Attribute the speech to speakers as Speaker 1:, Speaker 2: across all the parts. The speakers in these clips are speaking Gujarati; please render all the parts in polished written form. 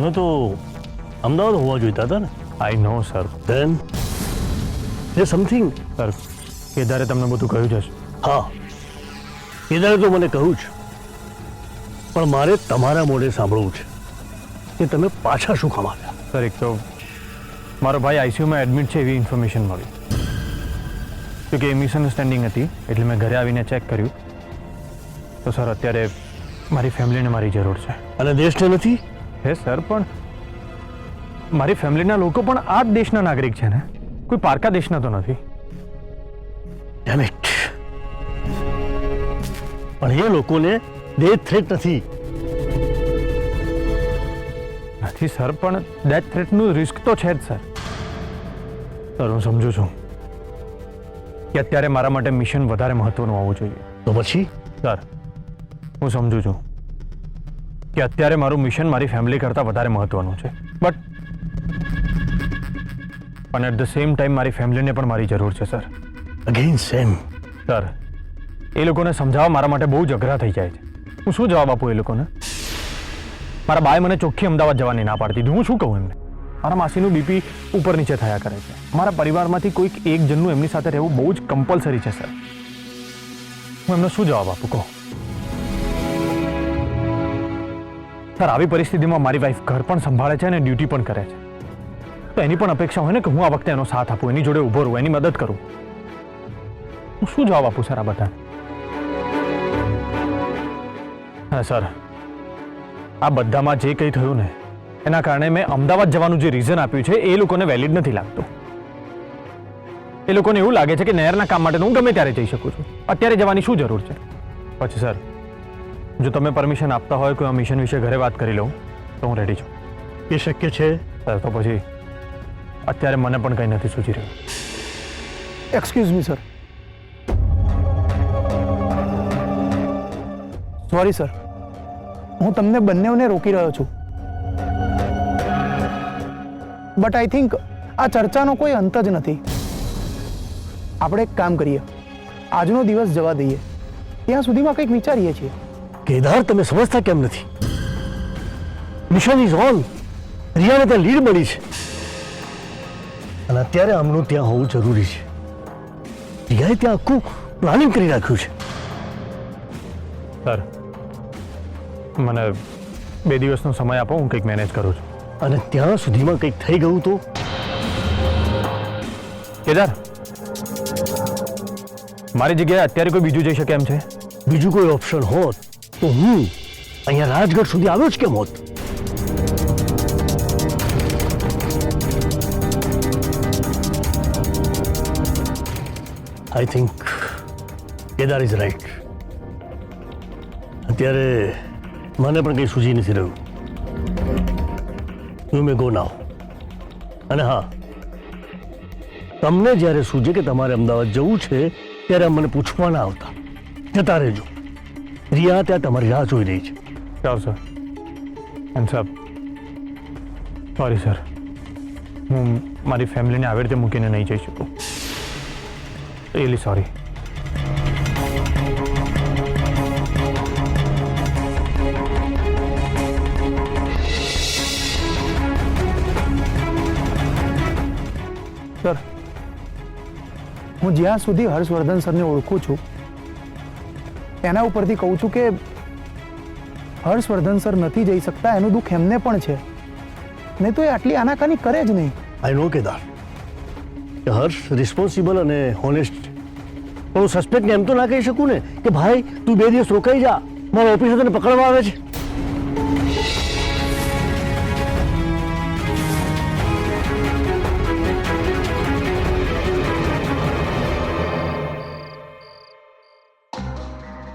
Speaker 1: તમે તો અમદાવાદ હોવા જોઈતા હતા ને.
Speaker 2: આઈ નો સર.
Speaker 1: ધેન એ સમથિંગ.
Speaker 2: સર કેદારે તમને બધું કહ્યું જ હશે.
Speaker 1: હા, કેદારે તો મને કહ્યું છે, પણ મારે તમારા મોઢે સાંભળવું છે કે તમે પાછા શું કામ આવ્યા.
Speaker 2: સર એક તો મારો ભાઈ આઈસીયુમાં એડમિટ છે એવી ઇન્ફોર્મેશન મળી, તો કે મિસઅન્ડરસ્ટેન્ડિંગ હતી એટલે મેં ઘરે આવીને ચેક કર્યું તો સર અત્યારે મારી ફેમિલીને મારી જરૂર છે.
Speaker 1: અને દેશને નથી.
Speaker 2: હે સર, પણ મારી ફેમિલીના લોકો પણ આ જ દેશના નાગરિક છે ને, કોઈ પારકા દેશના તો નથી.
Speaker 1: Damn it. પણ એ લોકોને ડેથ થ્રેટ નથી.
Speaker 2: નથી સર, પણ ડેથ થ્રેટનું રિસ્ક તો છે જ સર. સર હું સમજુ છું કે અત્યારે મારા માટે મિશન વધારે મહત્વનું હોવું જોઈએ.
Speaker 1: તો પછી
Speaker 2: સર હું સમજુ છું કે અત્યારે મારું મિશન મારી ફેમિલી કરતાં વધારે મહત્વનું છે, બટ પણ એટ ધ સેમ ટાઈમ મારી ફેમિલીને પણ મારી જરૂર છે સર.
Speaker 1: Again same.
Speaker 2: સર એ લોકોને સમજાવવા મારા માટે બહુ જ અઘરા થઈ જાય છે. હું શું જવાબ આપું એ લોકોને? મારા બાએ મને ચોખ્ખી અમદાવાદ જવાની ના પાડતી હતી, હું શું કહું એમને? મારા માસીનું બીપી ઉપર નીચે થયા કરે છે. મારા પરિવારમાંથી કોઈક એક જણનું એમની સાથે રહેવું બહુ જ કમ્પલસરી છે સર. હું એમને શું જવાબ આપું કહો? સર આવી પરિસ્થિતિમાં મારી વાઈફ ઘર પણ સંભાળે છે અને ડ્યુટી પણ કરે છે, તો એની પણ અપેક્ષા હોય ને કે હું આ વખતે એનો સાથ આપું, એની જોડે ઊભો રહું, એની મદદ કરું. હું શું જવાબ આપું સર આ બધા? હા સર, આ બધામાં જે કંઈ થયું ને એના કારણે મેં અમદાવાદ જવાનું જે રીઝન આપ્યું છે એ લોકોને વેલિડ નથી લાગતું. એ લોકોને એવું લાગે છે કે નહેરના કામ માટે હું ગમે ત્યારે જઈ શકું છું, અત્યારે જવાની શું જરૂર છે? પછી સર જો તમે પરમિશન આપતા હોય કોઈ આ મિશન વિશે ઘરે વાત કરી લઉં તો હું રેડી છું.
Speaker 1: એ શક્ય છે
Speaker 2: સર તો પછી અત્યારે મને પણ કંઈ નથી સૂચી રહ્યું.
Speaker 3: Excuse me sir. Sorry sir, હું તમને બંનેઓને રોકી રહ્યો છું, બટ આઈ થિંક આ ચર્ચાનો કોઈ અંત જ નથી. આપણે એક કામ કરીએ, આજનો દિવસ જવા દઈએ, ત્યાં સુધીમાં કંઈક વિચારીએ છીએ.
Speaker 1: કેદાર, તમે સમજતા કેમ નથી? Mission is on. રિયાને ત્યાં લીડ મળી છે અને અત્યારે આમનું ત્યાં હોવું જરૂરી છે. રિયાએ ત્યાં આખું પ્લાનિંગ કરી રાખ્યું છે.
Speaker 2: સર મને 2 દિવસનો સમય આપો, હું કંઈક મેનેજ કરું છું.
Speaker 1: અને ત્યાં સુધીમાં કંઈક થઈ ગયું તો?
Speaker 2: કેદાર, મારી જગ્યાએ અત્યારે કોઈ બીજું જઈ શકે એમ છે?
Speaker 1: બીજું કોઈ ઓપ્શન હોત તો હું અહીંયા રાજગઢ સુધી આવ્યો જ કેમ હોત? I think Kedar is right. અત્યારે મને પણ કંઈ સૂઝી નથી રહ્યું. યુ મે ગો નાઉ. અને હા, તમને જ્યારે સૂઝે કે તમારે અમદાવાદ જવું છે ત્યારે મને પૂછવા ના આવતા, જતા રહેજો. રિયા ત્યાં તમારી રાહ જોઈ રહી છે.
Speaker 2: Sure sir. And sir sorry sir, હું મારી ફેમિલીને આવી રીતે મૂકીને નહીં જઈ શકું. Really sorry.
Speaker 3: સર, હું જ્યાં સુધી હર્ષવર્ધન સરને ઓળખું છું એના ઉપરથી કહું છું કે હર્ષવર્ધન સર નથી જઈ શકતા એનું દુઃખ એમને પણ છે, નહીં તો એ આટલી આનાકાની કરે જ નહીં.
Speaker 1: આઈ નો કેદાર કે હર્ષ રિસ્પોન્સિબલ અને હોનેસ્ટ છે, પણ હું સસ્પેક્ટને એમ તો ના કહી શકું ને કે ભાઈ તું 2 દિવસ રોકાઈ જા, મારા ઓફિસે તને પકડવા આવે છે.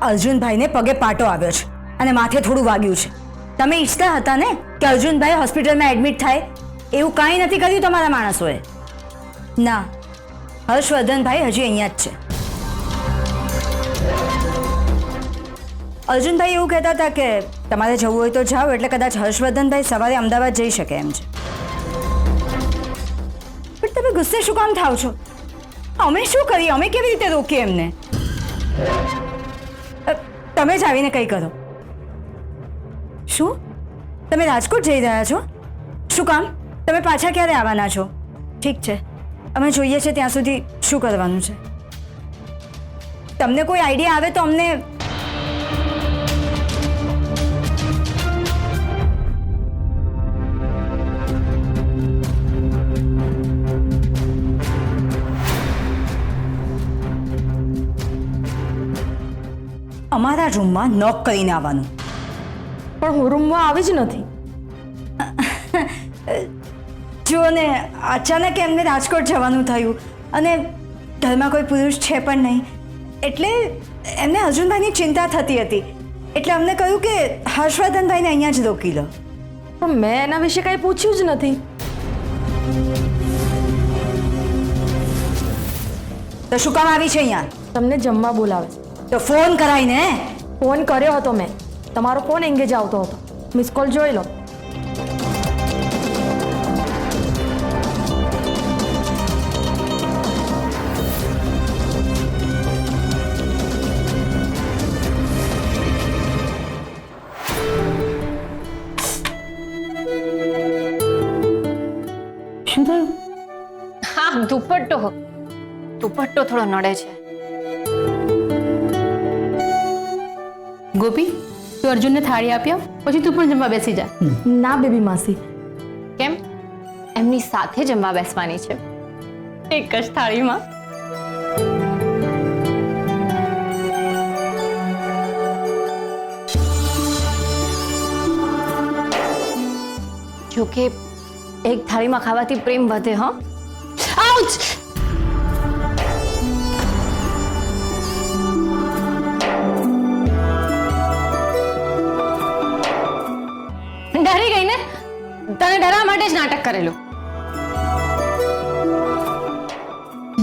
Speaker 4: અર્જુનભાઈને પગે પાટો આવ્યો છે અને માથે થોડું વાગ્યું છે. તમે ઈચ્છતા હતા ને કે અર્જુનભાઈ હોસ્પિટલમાં એડમિટ થાય? એવું કાંઈ નથી કર્યું તમારા માણસોએ. ના, હર્ષવર્ધનભાઈ હજી અહીંયા જ છે. અર્જુનભાઈ એવું કહેતા હતા કે તમારે જવું હોય તો જાઓ, એટલે કદાચ હર્ષવર્ધનભાઈ સવારે અમદાવાદ જઈ શકે એમ છે. પણ તમે ગુસ્સે શું કામ થાવ છો? અમે શું કરીએ? અમે કેવી રીતે રોકીએ એમને? તમે જ આવીને કંઈ કરો. શું તમે રાજકોટ જઈ રહ્યા છો? શું કામ? તમે પાછા ક્યારે આવવાના છો? ઠીક છે, અમે જોઈએ છે ત્યાં સુધી શું કરવાનું છે. તમને કોઈ આઈડિયા આવે તો અમને. અમારા રૂમમાં નોક કરીને આવવાનું.
Speaker 5: પણ હું રૂમમાં આવી જ નથી.
Speaker 4: જુઓ ને, અચાનક એમને રાજકોટ જવાનું થયું અને ઘરમાં કોઈ પુરુષ છે પણ નહીં, એટલે એમને અર્જુનભાઈની ચિંતા થતી હતી, એટલે અમને કહ્યું કે હર્ષવર્ધનભાઈને અહીંયા જ રોકી લો.
Speaker 5: પણ મેં એના વિશે કાંઈ પૂછ્યું જ નથી.
Speaker 4: તો શું કામ આવી છે અહીંયા?
Speaker 5: તમને જમવા બોલાવે છે.
Speaker 4: તો ફોન કરાઈને.
Speaker 5: ફોન કર્યો હતો મેં, તમારો ફોન એંગેજ આવતો હતો. મિસ કોલ જોઈ લો.
Speaker 4: શું થયું?
Speaker 6: હા, દુપટ્ટો થોડો નડે છે.
Speaker 7: ગોપી, તું અર્જુનને થાળી આપ્યા પછી તું પણ જમવા બેસી જા.
Speaker 5: ના બેબી માસી,
Speaker 6: કેમ? એમની સાથે જમવા બેસવાની છે, એક જ થાળીમાં. જોકે એક થાળીમાં ખાવાથી પ્રેમ વધે. હા, આઉચ! ડરી ગઈ ને? તને ડરવા માટે જ નાટક કરેલું.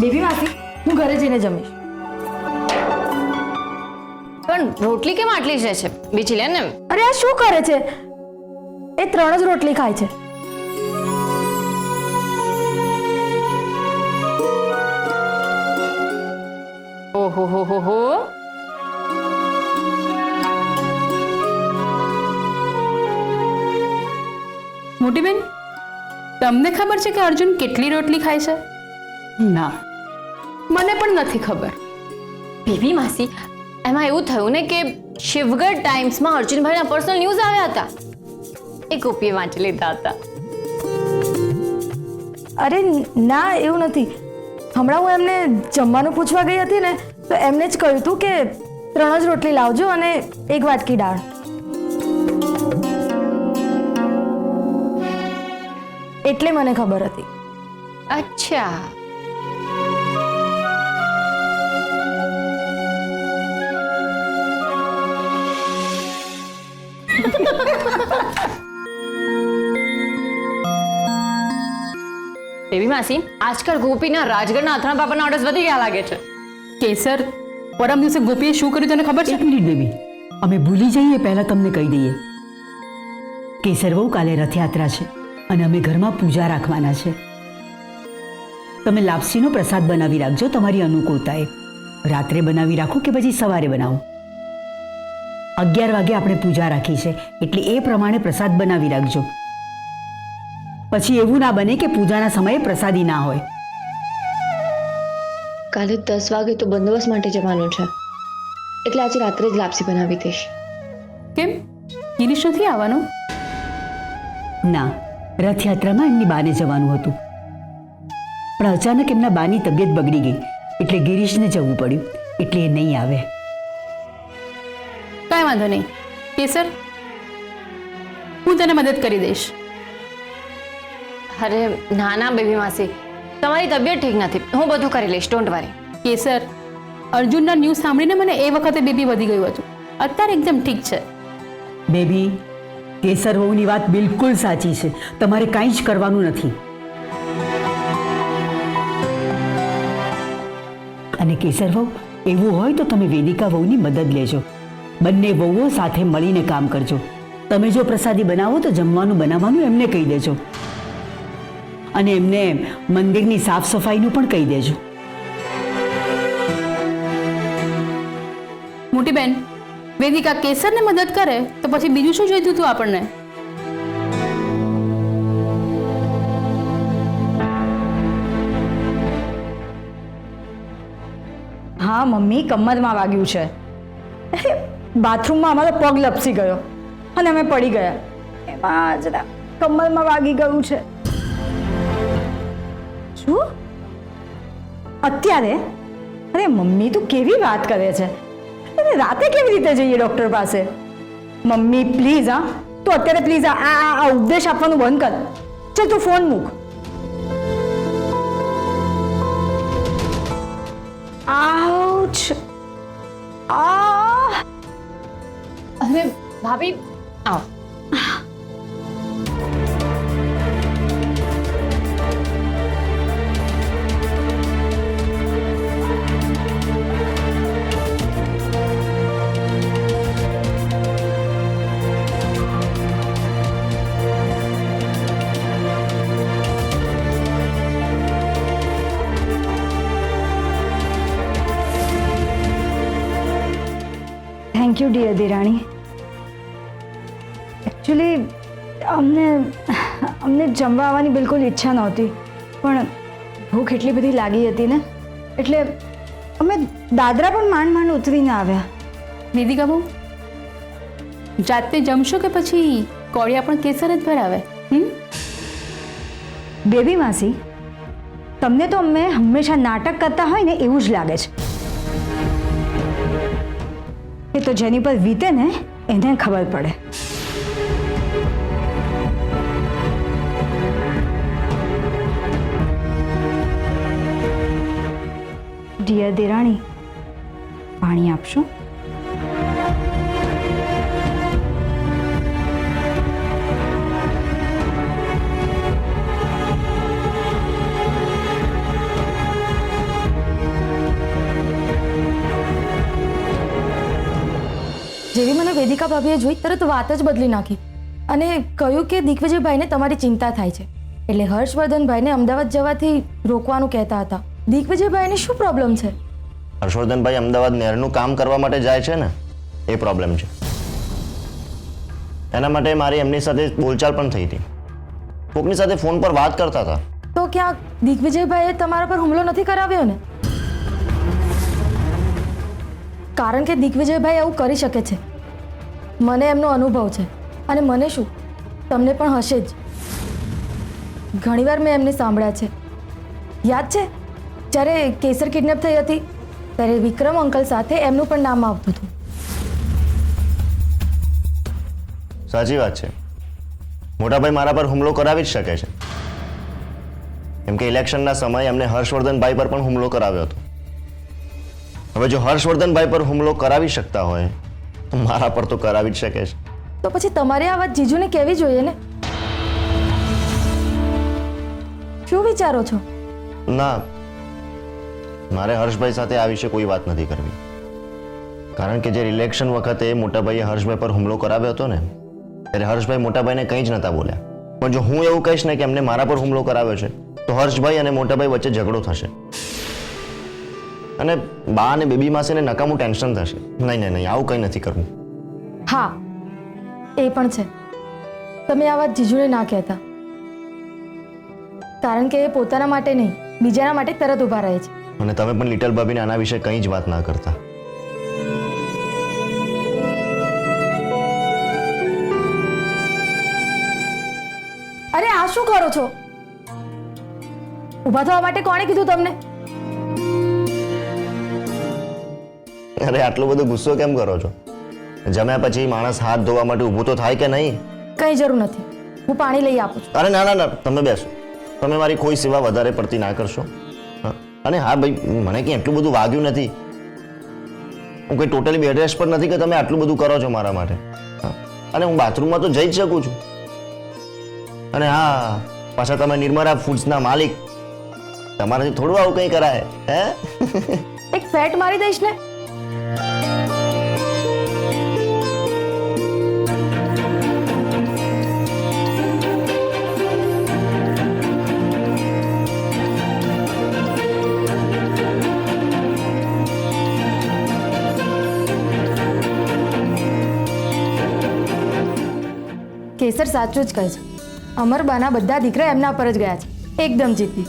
Speaker 5: બેબી માસી, હું ઘરે જઈને જમીશ.
Speaker 6: પણ રોટલી કેમ આટલી જ રહે છે? બીજી લે ને.
Speaker 5: અરે આ શું કરે છે? એ 3 જ રોટલી ખાય છે.
Speaker 6: ઓહો હો હો હો.
Speaker 7: મોટી બેન, તમને ખબર છે કે અર્જુન કેટલી રોટલી ખાય છે?
Speaker 6: ના,
Speaker 7: મને પણ નથી ખબર.
Speaker 6: બેબી માસી, એમાં એવું થયું ને કે શિવગઢ ટાઈમ્સમાં અર્જુનભાઈના પર્સનલ ન્યૂઝ આવ્યા હતા, એ ગોપીએ વાંચી લીધા હતા.
Speaker 5: અરે ના, એવું નથી. હમણાં હું એમને જમવાનું પૂછવા ગઈ હતી ને, તો એમને જ કહ્યું હતું કે 3 જ રોટલી લાવજો અને 1 વાટકી દાળ. એટલે મને ખબર હતી.
Speaker 6: અચ્છા. બેબી માસી, આજકાલ ગોપીના રાજગઢના અથાણા પાપડના ઓર્ડર્સ વધી ગયા લાગે છે.
Speaker 7: કેસર, પરમ દિવસે ગોપીએ શું કર્યું તને ખબર છે?
Speaker 8: એક મિનિટ બેબી, અમે ભૂલી જઈએ પહેલા તમને કહી દઈએ. કેસર વહુ કાલે રથયાત્રા છે અને અમે ઘરમાં પૂજા રાખવાના છે. તમે લાપસીનો પ્રસાદ બનાવી રાખજો તમારી અનુકૂળતાએ. રાત્રે બનાવી રાખો કે પછી સવારે બનાવો. 11 વાગે આપણે પૂજા રાખી છે, એટલે એ પ્રમાણે પ્રસાદ બનાવી રાખજો. પછી એવું ના બને કે પૂજાના સમયે પ્રસાદી ના હોય.
Speaker 9: કાલે 10 વાગે તો બંદોબસ્ત માટે જવાનું છે, એટલે આજે રાત્રે જ લાપસી બનાવી દઈશ.
Speaker 7: કેમ, ગિરીશ નથી આવવાનું?
Speaker 8: ના, રથયાત્રામાં એમની બાને જવાનું હતું, પણ અચાનક એમના બાની તબિયત બગડી ગઈ, એટલે ગિરીશને જવું પડ્યું, એટલે એ નહીં આવે.
Speaker 7: કાંઈ વાંધો નહીં કેસર, હું તને મદદ કરી દઈશ.
Speaker 6: અરે ના ના બેબી માસી, તમારી તબિયત ઠીક નથી, હું બધું કરી લઈશ, ડોન્ટ વરી.
Speaker 7: કેસર, અર્જુનના ન્યૂઝ સાંભળીને મને એ વખતે બીપી વધી ગયું હતું, અત્યારે એકદમ ઠીક છે.
Speaker 8: બેબી, કેસર વહુની વાત બિલકુલ સાચી છે, તમારે કાંઈ જ કરવાનું નથી. અને કેસર વહુ, એવું હોય તો તમે વેદિકા વહુની મદદ લેજો. બંને વહુઓ સાથે મળીને કામ કરજો. તમે જો પ્રસાદી બનાવો તો જમવાનું બનાવવાનું એમને કહી દેજો, અને એમને મંદિરની સાફ સફાઈનું પણ કહી દેજો.
Speaker 7: મોટી બેન, વેદિકા કેસરને મદદ કરે તો પછી બીજું શું જોઈતું હતું આપણને?
Speaker 4: હા મમ્મી, કમરમાં વાગ્યું છે. અરે બાથરૂમમાં અમારો પગ લપસી ગયો અને અમે પડી ગયા, એમાં જરા કમરમાં વાગી ગયું છે. શું અત્યારે? અરે મમ્મી તું કેવી વાત કરે છે? અરે રાતે કેવી રીતે જઈએ ડૉક્ટર પાસે? મમ્મી પ્લીઝ, હા તું અત્યારે પ્લીઝ આ ઉપદેશ આપવાનું બંધ કર. ચાલ તું ફોન મૂક. આઉચ!
Speaker 6: અરે ભાભી આવો.
Speaker 4: થેન્ક યુ ડિયર દિરાણી. એકચ્યુઅલી અમને જમવા આવવાની બિલકુલ ઈચ્છા નહોતી, પણ ભૂખ એટલી બધી લાગી હતી ને, એટલે અમે દાદરા પણ માંડ માંડ ઉતરીને આવ્યા.
Speaker 7: વેદિકા બહુ જાતે જમશો કે પછી કોળિયા પણ કેસર જ ભરાવે?
Speaker 4: બેબી માસી, તમને તો અમે હંમેશા નાટક કરતા હોય ને એવું જ લાગે છે. એ તો જેની પર વીતે ને એને ખબર પડે. ડિયર દેરાણી, પાણી આપશો?
Speaker 5: જેવી મને વેદિકા ભાભીએ જોઈ તરત વાત જ બદલી નાખી અને કહ્યું કે દિગ્વિજયભાઈને તમારી ચિંતા થાય છે, એટલે હર્ષવર્ધનભાઈને અમદાવાદ જવાથી રોકવાનું કહેતા હતા. દિગ્વિજયભાઈને શું પ્રોબ્લેમ છે?
Speaker 10: હર્ષવર્ધનભાઈ અમદાવાદ નહેરનું કામ કરવા માટે જાય છે ને, એ પ્રોબ્લેમ છે. એના માટે મારી એમની સાથે બોલચાલ પણ થઈ હતી. કોકની સાથે ફોન પર વાત કરતા હતા.
Speaker 5: તો ક્યાંક દિગ્વિજયભાઈએ તમારા પર હુમલો નથી કરાવ્યો ને? કારણ કે દિગ્વિજયભાઈ આવું કરી શકે છે, મને એમનો અનુભવ છે. અને મને શું, તમને પણ હશે જ. ઘણીવાર મેં એમને સાંભળ્યા છે. યાદ છે જ્યારે કેસર કિડનેપ થઈ હતી ત્યારે વિક્રમ અંકલ સાથે એમનું પણ નામ આવતું હતું.
Speaker 10: સાચી વાત છે. મોટાભાઈ મારા પર હુમલો કરાવી જ શકે છે, કેમ કે ઇલેક્શનના સમયે એમને હર્ષવર્ધનભાઈ પર પણ હુમલો કરાવ્યો હતો. હવે જો હર્ષવર્ધનભાઈ પર હુમલો કરાવી શકતા હોય તો મારા પર તો કરાવી જ શકે છે.
Speaker 5: તો પછી તમારે આ વાત જીજુને કહેવી જોઈએ ને? શું વિચારો છો?
Speaker 10: ના, મારે હર્ષભાઈ સાથે આ વિશે કોઈ વાત નથી કરવી. કારણ કે જે ઇલેક્શન વખતે મોટાભાઈએ હર્ષભાઈ પર હુમલો કરાવ્યો હતો ને, ત્યારે હર્ષભાઈ મોટાભાઈને કંઈ જ નતા બોલ્યા. પણ જો હું એવું કહીશ ને કે એમને મારા પર હુમલો કરાવ્યો છે, તો હર્ષભાઈ અને મોટાભાઈ વચ્ચે ઝઘડો થશે અને બા અને બેબી માસીને નકામું ટેન્શન થશે. નહીં, આવું કંઈ નથી કરવું.
Speaker 5: હા, એ પણ છે. તમે આ વાત જીજુને ના કહેતા, કારણ કે એ પોતાના માટે નહીં બીજાના માટે તરત ઊભા રહે છે.
Speaker 10: અને તમે પણ લિટલ ભાભીને આના વિશે કંઈ જ વાત ના કરતા.
Speaker 5: અરે આ શું કરો છો? ઊભા થવા માટે કોણે કીધું તમને?
Speaker 10: અરે આટલો બધો ગુસ્સો કેમ કરો છો? જમ્યા પછી માણસ હાથ ધોવા માટે ઊભું તો થાય કે નહીં?
Speaker 5: કંઈ જરૂર નથી, હું પાણી લઈ આપું છું.
Speaker 10: અરે ના, તમે બેસો. તમે મારી કોઈ સેવા વધારે પડતી ના કરશો. અને હા ભાઈ, મને કંઈ એટલું બધું વાગ્યું નથી. હું કોઈ ટોટલી બેડ રેસ્ટ પર નથી કે તમે આટલું બધું કરો છો મારા માટે. અને હું બાથરૂમમાં તો જઈ જ શકું છું. અને હા, પાછા તમે નિર્મળા ફૂડ્સના માલિક, તમારાથી થોડું આવું કંઈ કરાય? હે
Speaker 5: એક ફેટ મારી દઈશ ને? કેસર સાચું જ કહે છે. અમરબાના બધા દીકરા એમના પર જ ગયા છે, એકદમ જીતી.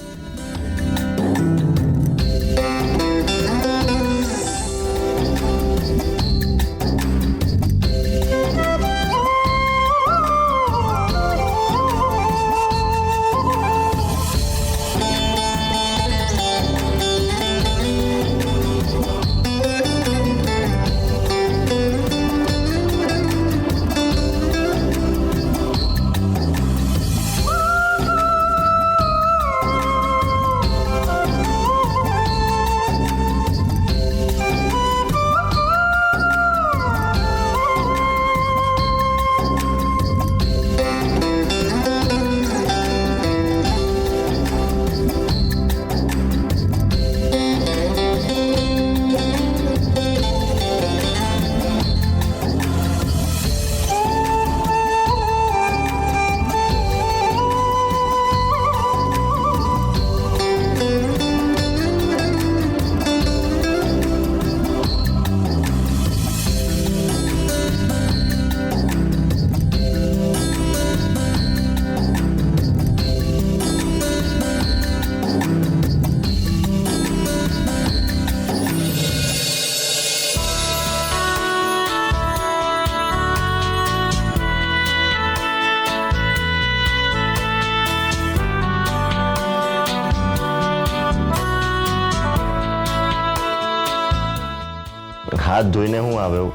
Speaker 10: હાથ ધોઈને હું આવ્યો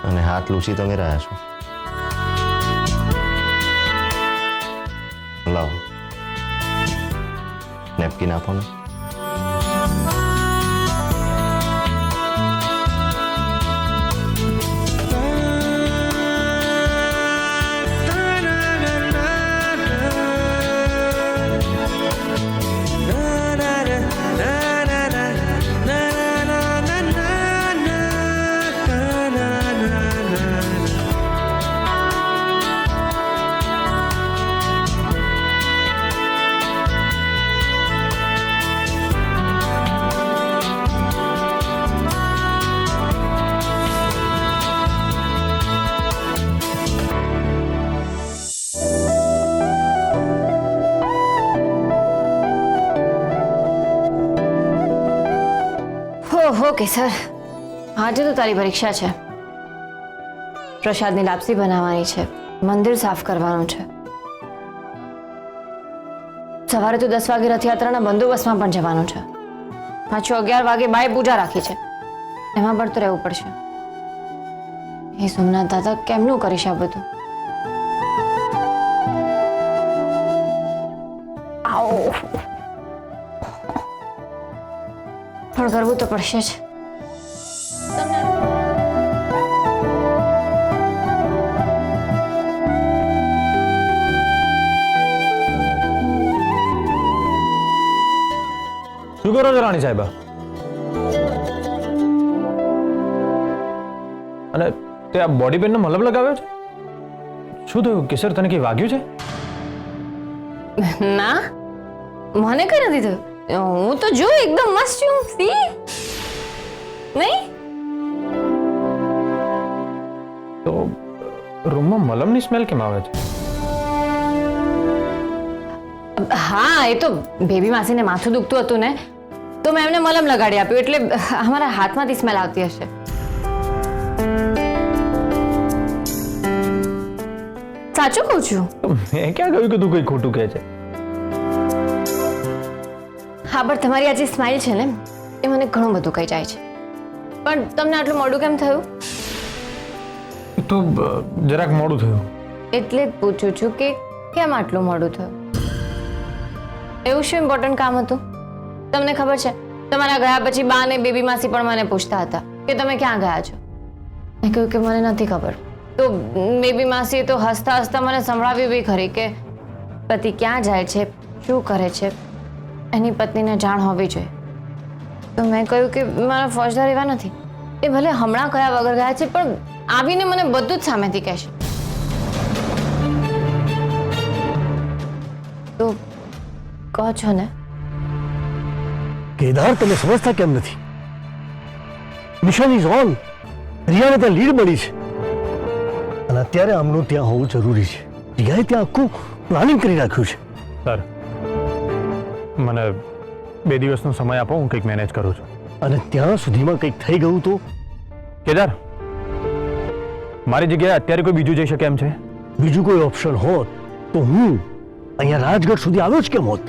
Speaker 10: અને હાથ લૂછી તમે રહ્યા છો. લાવો નેપકિન આપો ને.
Speaker 6: ઓકે સર, આજે તો તારી પરીક્ષા છે. પ્રસાદની લાપસી બનાવવાની છે, મંદિર સાફ કરવાનું છે. સવારે તો 10 વાગે રથયાત્રાના બંદોબસ્તમાં પણ જવાનું છે. પાછું 11 વાગે બાય પૂજા રાખી છે, એમાં પણ તો રહેવું પડશે. એ સોમનાથ દાદા કેમનું કરીશ આ બધું? આવો પણ કરવું તો પડશે જ.
Speaker 2: શું કરો છો રાણી સાહેબા? અને તે આ બોડી પેનનો મલમ લગાવ્યો છે? શું થયું કેસર, તને કઈ વાગ્યું છે?
Speaker 6: ના, મને કઈ નથી થયું. હું તો જો એકદમ મસ્ત છું. સી નહીં
Speaker 2: તો રૂમમાં મલમની સ્મેલ કેમ આવે છે?
Speaker 6: હા, એ તો બેબી માસીને માથું દુખતું હતું ને, તો મેં એમને મલમ લગાડી આપ્યું, એટલે અમારા હાથમાંથી સ્મેલ આવતી હશે. સાચું કહું છું.
Speaker 2: મેં ક્યાં કહ્યું કે તું કઈ ખોટું કહે છે?
Speaker 6: હા, પણ તમારી આ જે સ્માઇલ છે ને, એ મને ઘણું બધું કહી જાય છે. પણ તમને આટલું મોડું કેમ થયું?
Speaker 2: તો જરાક મોડું થયું.
Speaker 6: એટલે જ પૂછું છું કે કેમ આટલું મોડું થયું? એવું શું ઇમ્પોર્ટન્ટ કામ હતું? તમને ખબર છે, તમારા ગયા પછી બા અને બેબી માસી પણ મને પૂછતા હતા કે તમે ક્યાં ગયા છો. મેં કહ્યું કે મને નથી ખબર. તો બેબી માસીએ તો હસતા હસતા મને સંભળાવ્યું બી ખરી કે પતિ ક્યાં જાય છે, શું કરે છે, એની પત્નીને જાણ હોવી જોઈએ. તો મેં કહ્યું કે મારા ફોજદાર એવા નથી. એ ભલે હમણાં કયા વગર ગયા છે, પણ આવીને મને બધું જ સામેથી કહેશે. તો કહો છો ને?
Speaker 1: કેદાર, તમે સમજતા કેમ નથી? Mission is on. રિયાને ત્યાં લીડ મળી છે અને અત્યારે આમનું ત્યાં હોવું જરૂરી છે. રિયાએ ત્યાં આખું પ્લાનિંગ કરી રાખ્યું છે.
Speaker 2: સર, મને 2 દિવસનો સમય આપો, હું કંઈક મેનેજ કરું છું.
Speaker 1: અને ત્યાં સુધીમાં કંઈક થઈ ગયું તો?
Speaker 2: કેદાર, મારી જગ્યાએ અત્યારે કોઈ બીજું જઈ શકે એમ છે?
Speaker 1: બીજું કોઈ ઓપ્શન હોત તો હું અહીંયા રાજગઢ સુધી આવ્યો જ કેમ હોત?